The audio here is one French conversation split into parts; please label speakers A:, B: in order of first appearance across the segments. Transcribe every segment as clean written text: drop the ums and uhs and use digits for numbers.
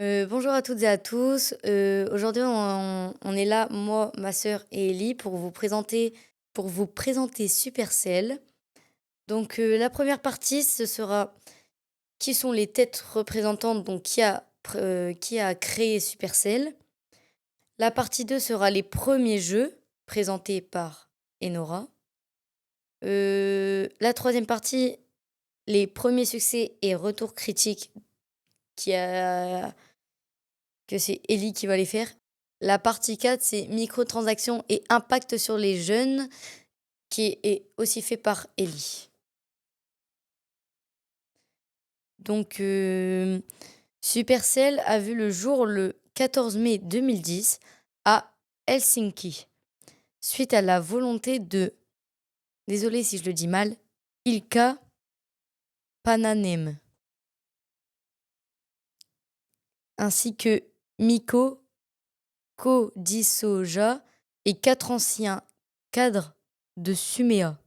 A: Bonjour à toutes et à tous. Aujourd'hui, on est là, moi, ma sœur et Ellie, pour vous présenter Supercell. Donc, la première partie, ce sera qui sont les têtes représentantes, donc qui a créé Supercell. La partie 2 sera les premiers jeux présentés par Enora. La troisième partie, les premiers succès et retours critiques qui a que c'est Ellie qui va les faire. La partie 4 c'est microtransactions et impact sur les jeunes, qui est aussi fait par Ellie. Donc, Supercell a vu le jour le 14 mai 2010 à Helsinki, suite à la volonté de, désolé si je le dis mal, Ilkka Pananem, ainsi que Mikko Kodisoja et 4 anciens cadres de Sumea,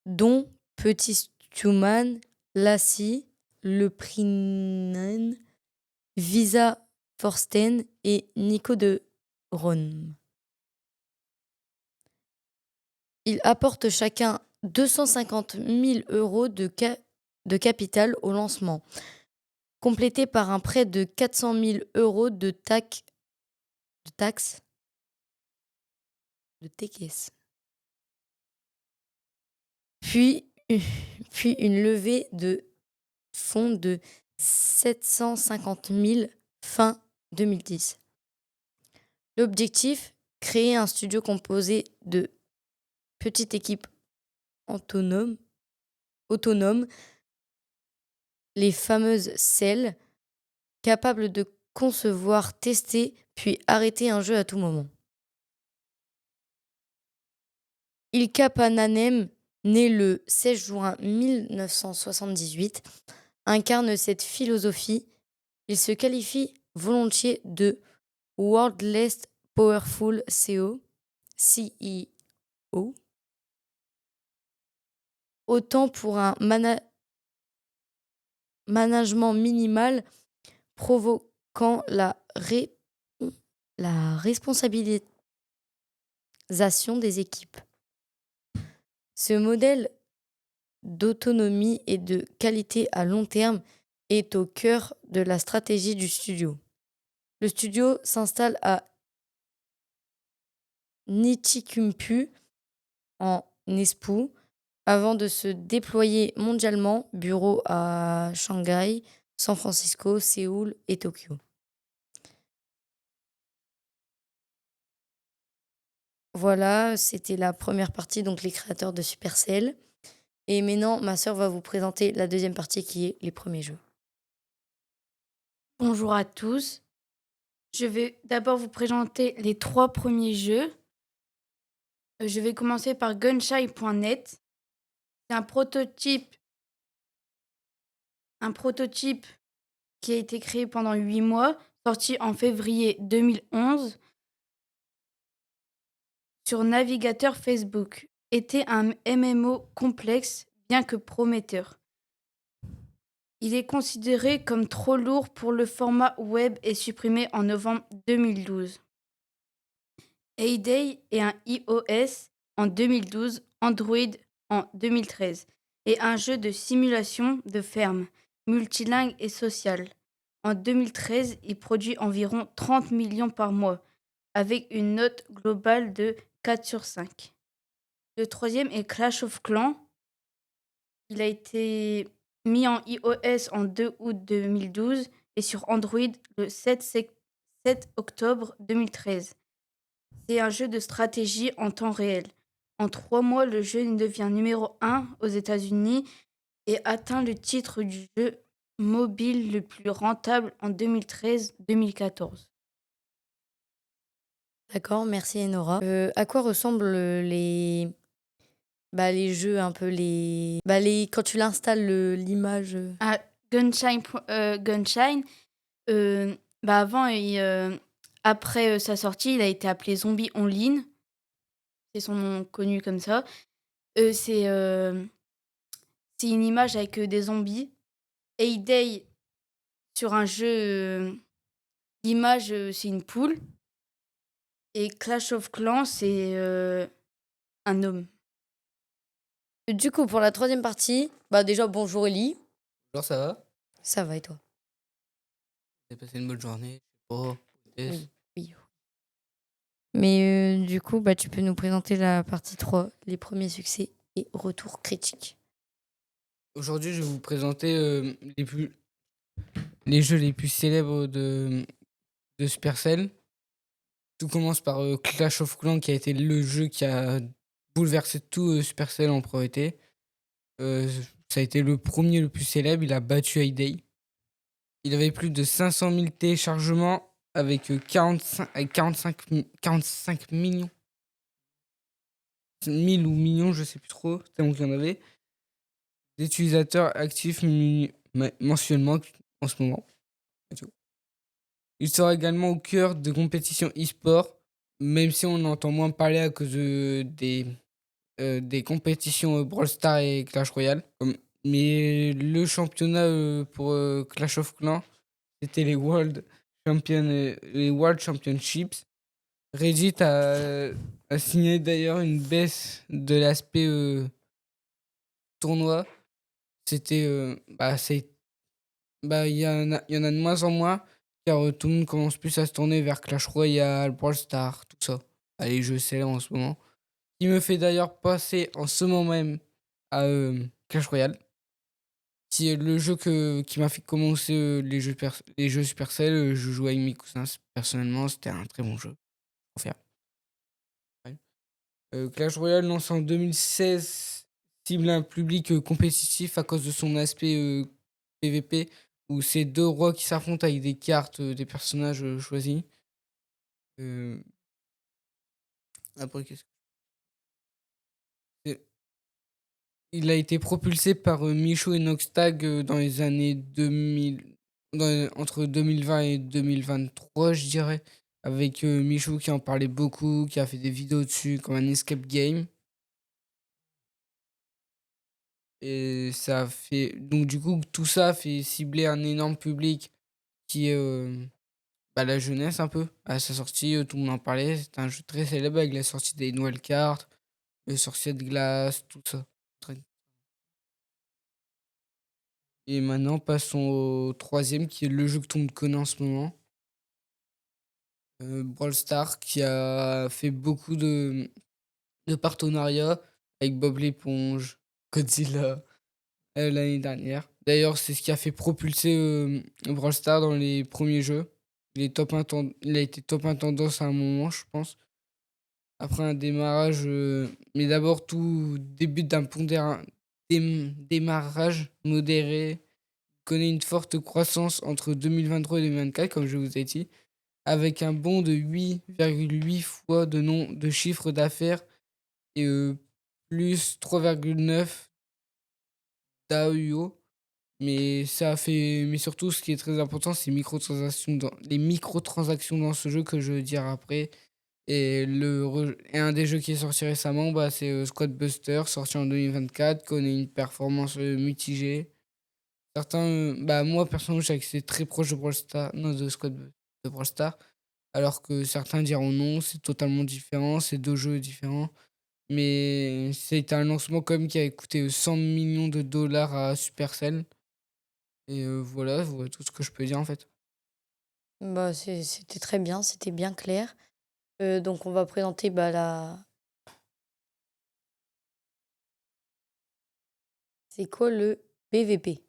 A: dont Petit Stuman, Lassie, Leprinen, Visa Forsten et Nico de Ron. Ils apportent chacun 250 000 euros de capital au lancement, complété par un prêt de 400 000 euros de taxes, de TKS. Puis, puis une levée de fonds de 750 000 fin 2010. L'objectif, créer un studio composé de petites équipes autonomes, autonomes, les fameuses celles, capables de concevoir, tester, puis arrêter un jeu à tout moment. Ilkka Pananem, né le 16 juin 1978, incarne cette philosophie. Il se qualifie volontiers de World Least Powerful CEO, autant pour un management minimal provoquant la responsabilisation des équipes. Ce modèle d'autonomie et de qualité à long terme est au cœur de la stratégie du studio. Le studio s'installe à Nitikumpu en Espoo avant de se déployer mondialement, bureaux à Shanghai, San Francisco, Séoul et Tokyo. Voilà, c'était la première partie, donc les créateurs de Supercell. Et maintenant, ma sœur va vous présenter la deuxième partie qui est les premiers jeux.
B: Bonjour à tous. Je vais d'abord vous présenter les 3 premiers jeux. Je vais commencer par Gunshy.net. C'est un prototype qui a été créé pendant 8 mois, sorti en février 2011 sur navigateur Facebook. Était un MMO complexe, bien que prometteur. Il est considéré comme trop lourd pour le format web et supprimé en novembre 2012. Heyday est un iOS en 2012, Android en 2013 et un jeu de simulation de ferme, multilingue et social. En 2013, il produit environ 30 millions par mois, avec une note globale de 4 sur 5. Le troisième est Clash of Clans. Il a été mis en iOS en 2 août 2012 et sur Android le 7 octobre 2013. C'est un jeu de stratégie en temps réel. En 3 mois, le jeu devient numéro 1 aux États-Unis et atteint le titre du jeu mobile le plus rentable en 2013-2014.
A: D'accord, merci Enora. À quoi ressemblent les jeux un peu quand tu l'installes l'image.
B: Ah, Gunshine, avant, après sa sortie, il a été appelé Zombie Online. C'est son nom connu comme ça. Euh, c'est euh, c'est une image avec des zombies. Heyday sur un jeu, l'image, c'est une poule et Clash of Clans, c'est, un homme.
A: Du coup, pour la troisième partie, bah déjà, bonjour Ellie.
C: Alors ça va?
A: Ça va et toi?
C: T'as passé une bonne journée? Je sais pas. peut-être.
A: Oui, oui. Mais du coup, bah, tu peux nous présenter la partie 3, les premiers succès et retours critiques.
C: Aujourd'hui, je vais vous présenter les jeux les plus célèbres de Supercell. Tout commence par Clash of Clans, qui a été le jeu qui a bouleversé tout Supercell en priorité. Ça a été le premier le plus célèbre. Il a battu Hay. Il avait plus de 500 000 téléchargements avec 45 millions. 1000 ou millions, je sais plus trop, tellement qu'il y en avait. D'utilisateurs actifs mensuellement en ce moment. C'est tout. Il sera également au cœur de compétitions e-sport, même si on en entend moins parler à cause des compétitions Brawl Stars et Clash Royale. Mais le championnat pour Clash of Clans, c'était les World Championships. Reddit a signé d'ailleurs une baisse de l'aspect tournoi. C'était il y en a de moins en moins car tout le monde commence plus à se tourner vers Clash Royale, Brawl Stars, tout ça. Les jeux célèbres en ce moment. Qui me fait d'ailleurs passer en ce moment même à Clash Royale. Qui est le jeu qui m'a fait commencer les jeux Supercell. Je jouais avec mes cousins personnellement, c'était un très bon jeu. Faut faire. Ouais. Clash Royale lancé en 2016 cible un public compétitif à cause de son aspect PVP où c'est deux rois qui s'affrontent avec des cartes, des personnages choisis. Euh, Après, qu'est-ce que c'est- il a été propulsé par Micho et Noxtag dans les années 2000, entre 2020 et 2023, je dirais. Avec Micho qui en parlait beaucoup, qui a fait des vidéos dessus comme un escape game. Et ça fait. Donc, du coup, tout ça fait cibler un énorme public qui est la jeunesse un peu. À sa sortie, tout le monde en parlait. C'est un jeu très célèbre avec la sortie des nouvelles cartes, le sorcier de glace, tout ça. Et maintenant, passons au troisième, qui est le jeu que tout le monde connaît en ce moment. Brawl Stars, qui a fait beaucoup de partenariats avec Bob l'éponge, Godzilla, l'année dernière. D'ailleurs, c'est ce qui a fait propulser Brawl Stars dans les premiers jeux. Il a été top 1 tendance à un moment, je pense. Après un démarrage, mais d'abord tout débute d'un démarrage modéré, connaît une forte croissance entre 2023 et 2024, comme je vous ai dit, avec un bond de 8,8 fois de chiffre d'affaires et plus 3,9 d'AEO. Mais surtout, ce qui est très important, c'est les microtransactions dans ce jeu que je veux dire après. Et un des jeux qui est sorti récemment, c'est Squad Buster, sorti en 2024, connaît une performance mitigée. Certains, moi personnellement, je sais que c'est très proche de Brawl Stars, non, de Brawl Stars, alors que certains diront non, c'est totalement différent, c'est deux jeux différents. Mais c'est un lancement quand même qui a coûté 100 millions de dollars à Supercell. Et voilà tout ce que je peux dire en fait.
A: Bah, c'était très bien, c'était bien clair. Donc, on va présenter la. C'est quoi le PVP?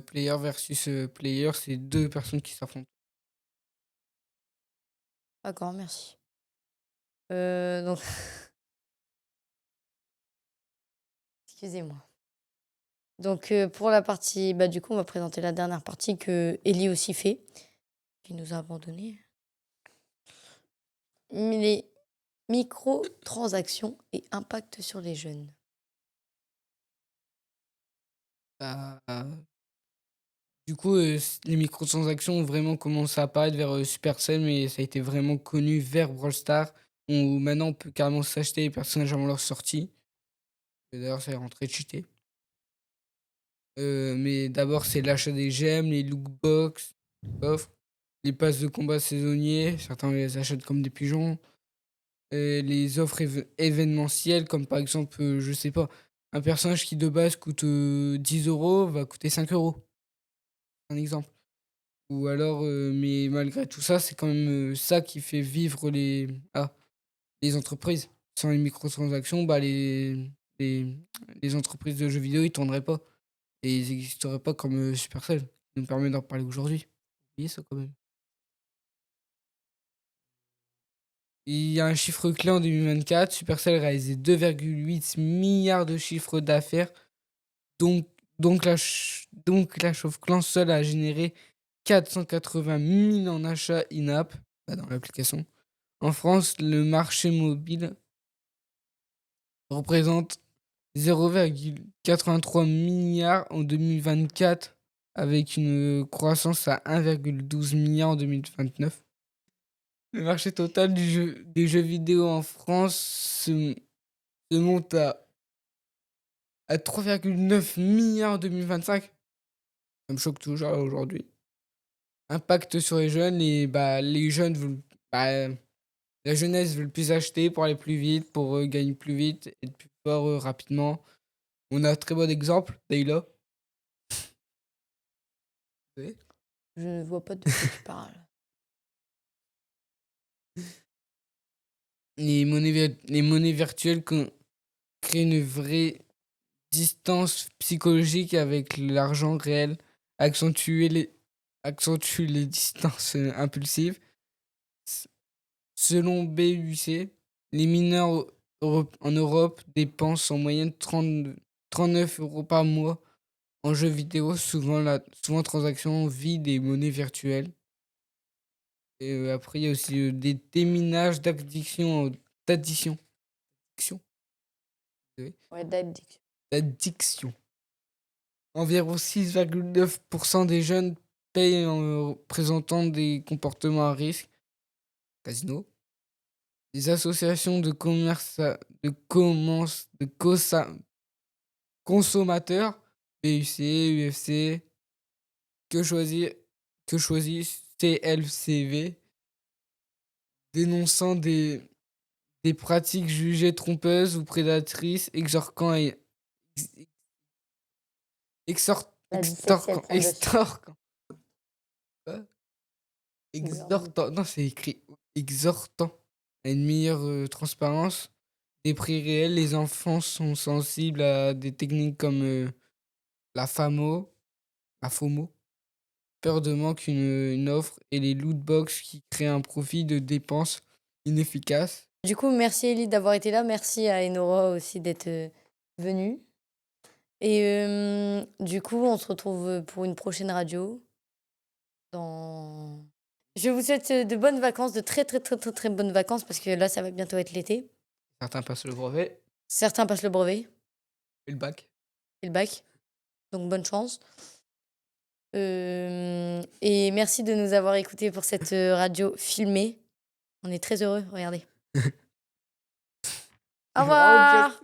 C: Player versus player, c'est deux personnes qui s'affrontent.
A: D'accord, merci. Donc, excusez-moi. Donc, pour la partie, du coup, on va présenter la dernière partie que Ellie aussi fait, qui nous a abandonnés. Les microtransactions et impact sur les jeunes.
C: Bah, du coup, les microtransactions ont vraiment commencé à apparaître vers Supercell, mais ça a été vraiment connu vers Brawl Stars, où maintenant on peut carrément s'acheter les personnages avant leur sortie. Et d'ailleurs, c'est rentré cheaté. Mais d'abord, c'est l'achat des gemmes, les lootbox, offre. Les passes de combat saisonniers, certains les achètent comme des pigeons. Les offres événementielles, comme par exemple, je sais pas, un personnage qui de base coûte 10 € va coûter 5 €. Un exemple. Ou alors, mais malgré tout ça, c'est quand même ça qui fait vivre les entreprises. Sans les microtransactions, bah, les, les entreprises de jeux vidéo, ils tourneraient pas. Et ils n'existeraient pas comme Supercell, qui nous permet d'en parler aujourd'hui. Vous voyez ça quand même. Il y a un chiffre clé en 2024. Supercell a réalisé 2,8 milliards de chiffre d'affaires. Donc, donc Clash of Clans seul a généré 480 000 en achats in-app, bah, dans l'application. En France, le marché mobile représente 0,83 milliard en 2024 avec une croissance à 1,12 milliard en 2029. Le marché total des jeux vidéo en France se monte à 3,9 milliards en 2025. Ça me choque toujours aujourd'hui. Impact sur les jeunes, les jeunes veulent, bah, la jeunesse veut plus acheter pour aller plus vite, pour gagner plus vite, être plus fort rapidement. On a un très bon exemple, Dayla. Oui.
A: Je ne vois pas de quoi tu parles.
C: Les monnaies virtuelles créent une vraie distance psychologique avec l'argent réel, accentuent les distances impulsives. S- Selon BUC, les mineurs en Europe dépensent en moyenne 39 € par mois en jeux vidéo, souvent transactions via des monnaies virtuelles. Et après, il y a aussi des déminages d'addiction. Addiction, désolé.
A: Ouais, d'addiction.
C: D'addiction. Environ 6,9% des jeunes payent en présentant des comportements à risque. Casino. Les associations de commerce consommateurs, BUC, UFC, que choisir, que choisir, CLCV, dénonçant des pratiques jugées trompeuses ou prédatrices,
A: La 17, c'est le 32.
C: quoi exhortant, non, c'est écrit exhortant à une meilleure transparence des prix réels. Les enfants sont sensibles à des techniques comme la FAMO, la FOMO, peur de manque une offre, et les loot box qui créent un profit de dépenses inefficace.
A: Du coup, merci Ellie d'avoir été là. Merci à Enora aussi d'être venue. Et du coup, on se retrouve pour une prochaine radio. Je vous souhaite de bonnes vacances, de très très très très très bonnes vacances parce que là, ça va bientôt être l'été.
C: Certains passent le brevet
A: Certains passent le brevet
C: et le bac.
A: et le bac, donc bonne chance. Et merci de nous avoir écoutés pour cette radio filmée. On est très heureux, regardez. Au
C: J'ai vraiment une
A: revoir!